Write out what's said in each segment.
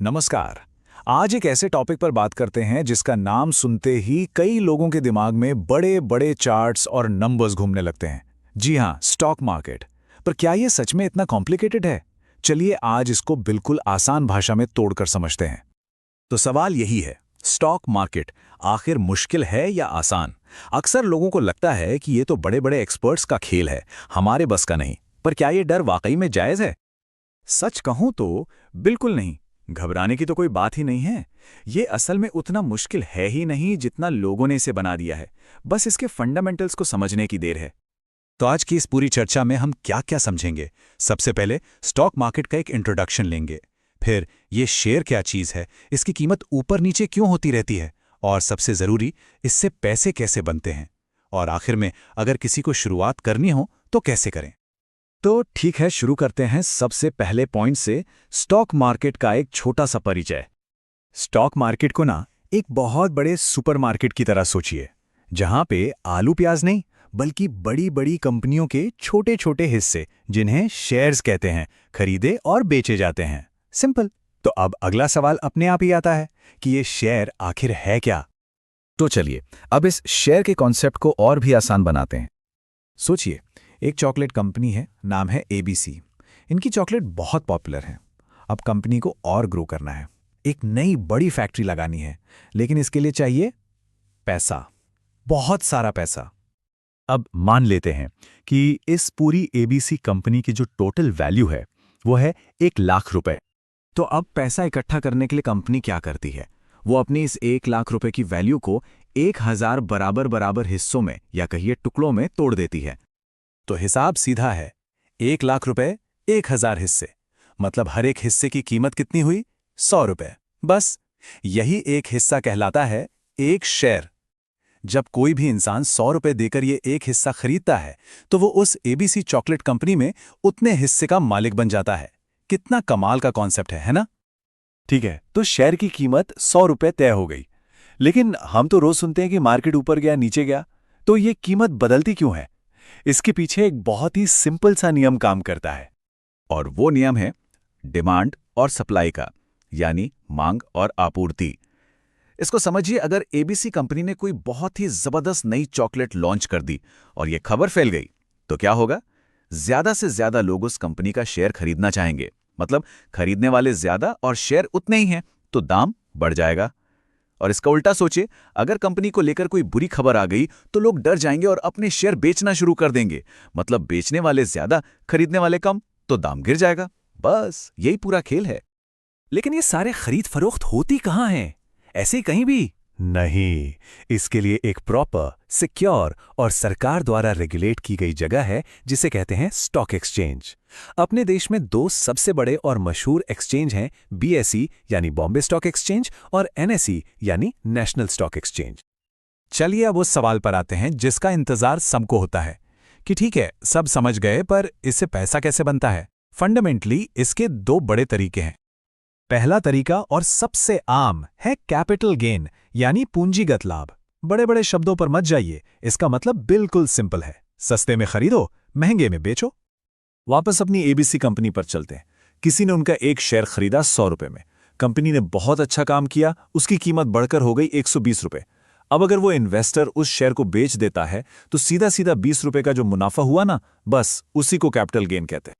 नमस्कार। आज एक ऐसे टॉपिक पर बात करते हैं जिसका नाम सुनते ही कई लोगों के दिमाग में बड़े बड़े चार्ट्स और नंबर्स घूमने लगते हैं। जी हाँ, स्टॉक मार्केट। पर क्या ये सच में इतना कॉम्प्लिकेटेड है? चलिए आज इसको बिल्कुल आसान भाषा में तोड़कर समझते हैं। तो सवाल यही है, स्टॉक मार्केट आखिर मुश्किल है या आसान? अक्सर लोगों को लगता है कि ये तो बड़े बड़े एक्सपर्ट्स का खेल है, हमारे बस का नहीं। पर क्या ये डर वाकई में जायज़ है? सच कहूं तो बिल्कुल नहीं। घबराने की तो कोई बात ही नहीं है। ये असल में उतना मुश्किल है ही नहीं जितना लोगों ने इसे बना दिया है। बस इसके फंडामेंटल्स को समझने की देर है। तो आज की इस पूरी चर्चा में हम क्या क्या समझेंगे? सबसे पहले स्टॉक मार्केट का एक इंट्रोडक्शन लेंगे। फिर ये शेयर क्या चीज़ है, इसकी कीमत ऊपर नीचे क्यों होती रहती है, और सबसे ज़रूरी, इससे पैसे कैसे बनते हैं। और आखिर में अगर किसी को शुरुआत करनी हो तो कैसे करें। तो ठीक है, शुरू करते हैं सबसे पहले पॉइंट से, स्टॉक मार्केट का एक छोटा सा परिचय। स्टॉक मार्केट को ना एक बहुत बड़े सुपरमार्केट की तरह सोचिए, जहां पे आलू प्याज नहीं बल्कि बड़ी बड़ी कंपनियों के छोटे छोटे हिस्से, जिन्हें शेयर्स कहते हैं, खरीदे और बेचे जाते हैं। सिंपल। तो अब अगला सवाल अपने आप ही आता है कि ये शेयर आखिर है क्या। तो चलिए अब इस शेयर के कॉन्सेप्ट को और भी आसान बनाते हैं। सोचिए, एक चॉकलेट कंपनी है, नाम है एबीसी। इनकी चॉकलेट बहुत पॉपुलर है। अब कंपनी को और ग्रो करना है, एक नई बड़ी फैक्ट्री लगानी है, लेकिन इसके लिए चाहिए पैसा, बहुत सारा पैसा। अब मान लेते हैं कि इस पूरी एबीसी कंपनी की जो टोटल वैल्यू है वो है 1 लाख रुपए। तो अब पैसा इकट्ठा करने के लिए कंपनी क्या करती है? वो अपनी इस 1 लाख रुपए की वैल्यू को 1000 बराबर बराबर हिस्सों में, या कहिए टुकड़ों में, तोड़ देती है। तो हिसाब सीधा है, 1 लाख रुपए 1000 हिस्से, मतलब हर एक हिस्से की कीमत कितनी हुई? 100 रुपए। बस यही एक हिस्सा कहलाता है एक शेयर। जब कोई भी इंसान 100 रुपए देकर ये एक हिस्सा खरीदता है तो वो उस एबीसी चॉकलेट कंपनी में उतने हिस्से का मालिक बन जाता है। कितना कमाल का कॉन्सेप्ट है ना? ठीक है, तो शेयर की कीमत 100 रुपए तय हो गई। लेकिन हम तो रोज सुनते हैं कि मार्केट ऊपर गया नीचे गया, तो ये कीमत बदलती क्यों है? इसके पीछे एक बहुत ही सिंपल सा नियम काम करता है, और वो नियम है डिमांड और सप्लाई का, यानी मांग और आपूर्ति। इसको समझिए, अगर एबीसी कंपनी ने कोई बहुत ही जबरदस्त नई चॉकलेट लॉन्च कर दी और ये खबर फैल गई, तो क्या होगा? ज्यादा से ज्यादा लोग उस कंपनी का शेयर खरीदना चाहेंगे। मतलब खरीदने वाले ज्यादा और शेयर उतने ही हैं, तो दाम बढ़ जाएगा। और इसका उल्टा सोचिए, अगर कंपनी को लेकर कोई बुरी खबर आ गई तो लोग डर जाएंगे और अपने शेयर बेचना शुरू कर देंगे। मतलब बेचने वाले ज्यादा, खरीदने वाले कम, तो दाम गिर जाएगा। बस यही पूरा खेल है। लेकिन ये सारे खरीद फरोख्त होती कहाँ हैं? ऐसे ही कहीं भी नहीं। इसके लिए एक प्रॉपर, सिक्योर और सरकार द्वारा रेगुलेट की गई जगह है, जिसे कहते हैं स्टॉक एक्सचेंज। अपने देश में 2 सबसे बड़े और मशहूर एक्सचेंज हैं, बीएसई यानी बॉम्बे स्टॉक एक्सचेंज और एनएसई यानी नेशनल स्टॉक एक्सचेंज। चलिए अब उस सवाल पर आते हैं जिसका इंतजार सबको होता है कि ठीक है, सब समझ गए, पर इससे पैसा कैसे बनता है? फंडामेंटली इसके 2 बड़े तरीके हैं। पहला तरीका और सबसे आम है कैपिटल गेन, यानी पूंजीगत लाभ। बड़े बड़े शब्दों पर मत जाइए, इसका मतलब बिल्कुल सिंपल है, सस्ते में खरीदो, महंगे में बेचो। वापस अपनी एबीसी कंपनी पर चलते हैं। किसी ने उनका एक शेयर खरीदा 100 रुपए में। कंपनी ने बहुत अच्छा काम किया, उसकी कीमत बढ़कर हो गई 120 रुपए। अब अगर वो इन्वेस्टर उस शेयर को बेच देता है तो सीधा सीधा 20 रुपए का जो मुनाफा हुआ ना, बस उसी को कैपिटल गेन कहते हैं।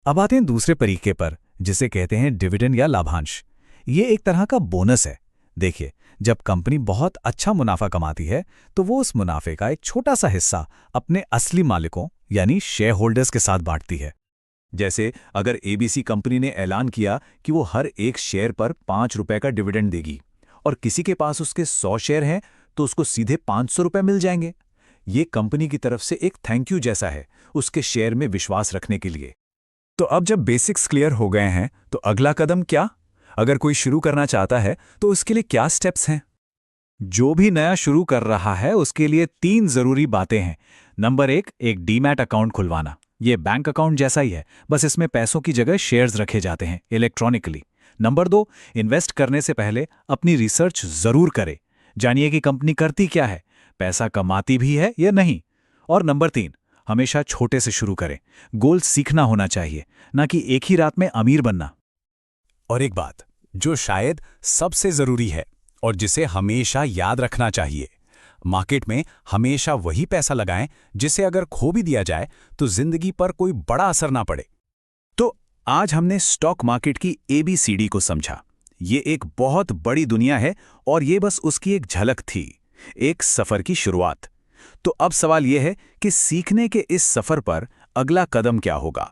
अब आते हैं दूसरे तरीके पर, जिसे कहते हैं डिविडेंड या लाभांश। ये एक तरह का बोनस है। देखिए, जब कंपनी बहुत अच्छा मुनाफा कमाती है तो वो उस मुनाफे का एक छोटा सा हिस्सा अपने असली मालिकों यानी शेयर होल्डर्स के साथ बांटती है। जैसे अगर एबीसी कंपनी ने ऐलान किया कि वो हर एक शेयर पर 5 रुपए का डिविडेंड देगी, और किसी के पास उसके 100 शेयर हैं तो उसको सीधे 500 रुपए मिल जाएंगे। ये कंपनी की तरफ से एक थैंक यू जैसा है, उसके शेयर में विश्वास रखने के लिए। तो अब जब बेसिक्स क्लियर हो गए हैं तो अगला कदम क्या? अगर कोई शुरू करना चाहता है तो उसके लिए क्या स्टेप्स हैं? जो भी नया शुरू कर रहा है उसके लिए 3 जरूरी बातें हैं। नंबर 1, एक डीमैट अकाउंट खुलवाना। ये बैंक अकाउंट जैसा ही है, बस इसमें पैसों की जगह शेयर्स रखे जाते हैं इलेक्ट्रॉनिकली। नंबर 2, इन्वेस्ट करने से पहले अपनी रिसर्च जरूर करें, जानिए कि कंपनी करती क्या है, पैसा कमाती भी है या नहीं। और नंबर 3, हमेशा छोटे से शुरू करें। गोल सीखना होना चाहिए, ना कि एक ही रात में अमीर बनना। और एक बात, जो शायद सबसे जरूरी है और जिसे हमेशा याद रखना चाहिए। मार्केट में हमेशा वही पैसा लगाएं जिसे अगर खो भी दिया जाए तो जिंदगी पर कोई बड़ा असर ना पड़े। तो आज हमने स्टॉक मार्केट की ABCD को समझा। ये एक बहुत बड़ी दुनिया है और ये बस उसकी एक झलक थी, एक सफर की शुरुआत। तो अब सवाल ये है कि सीखने के इस सफर पर अगला कदम क्या होगा।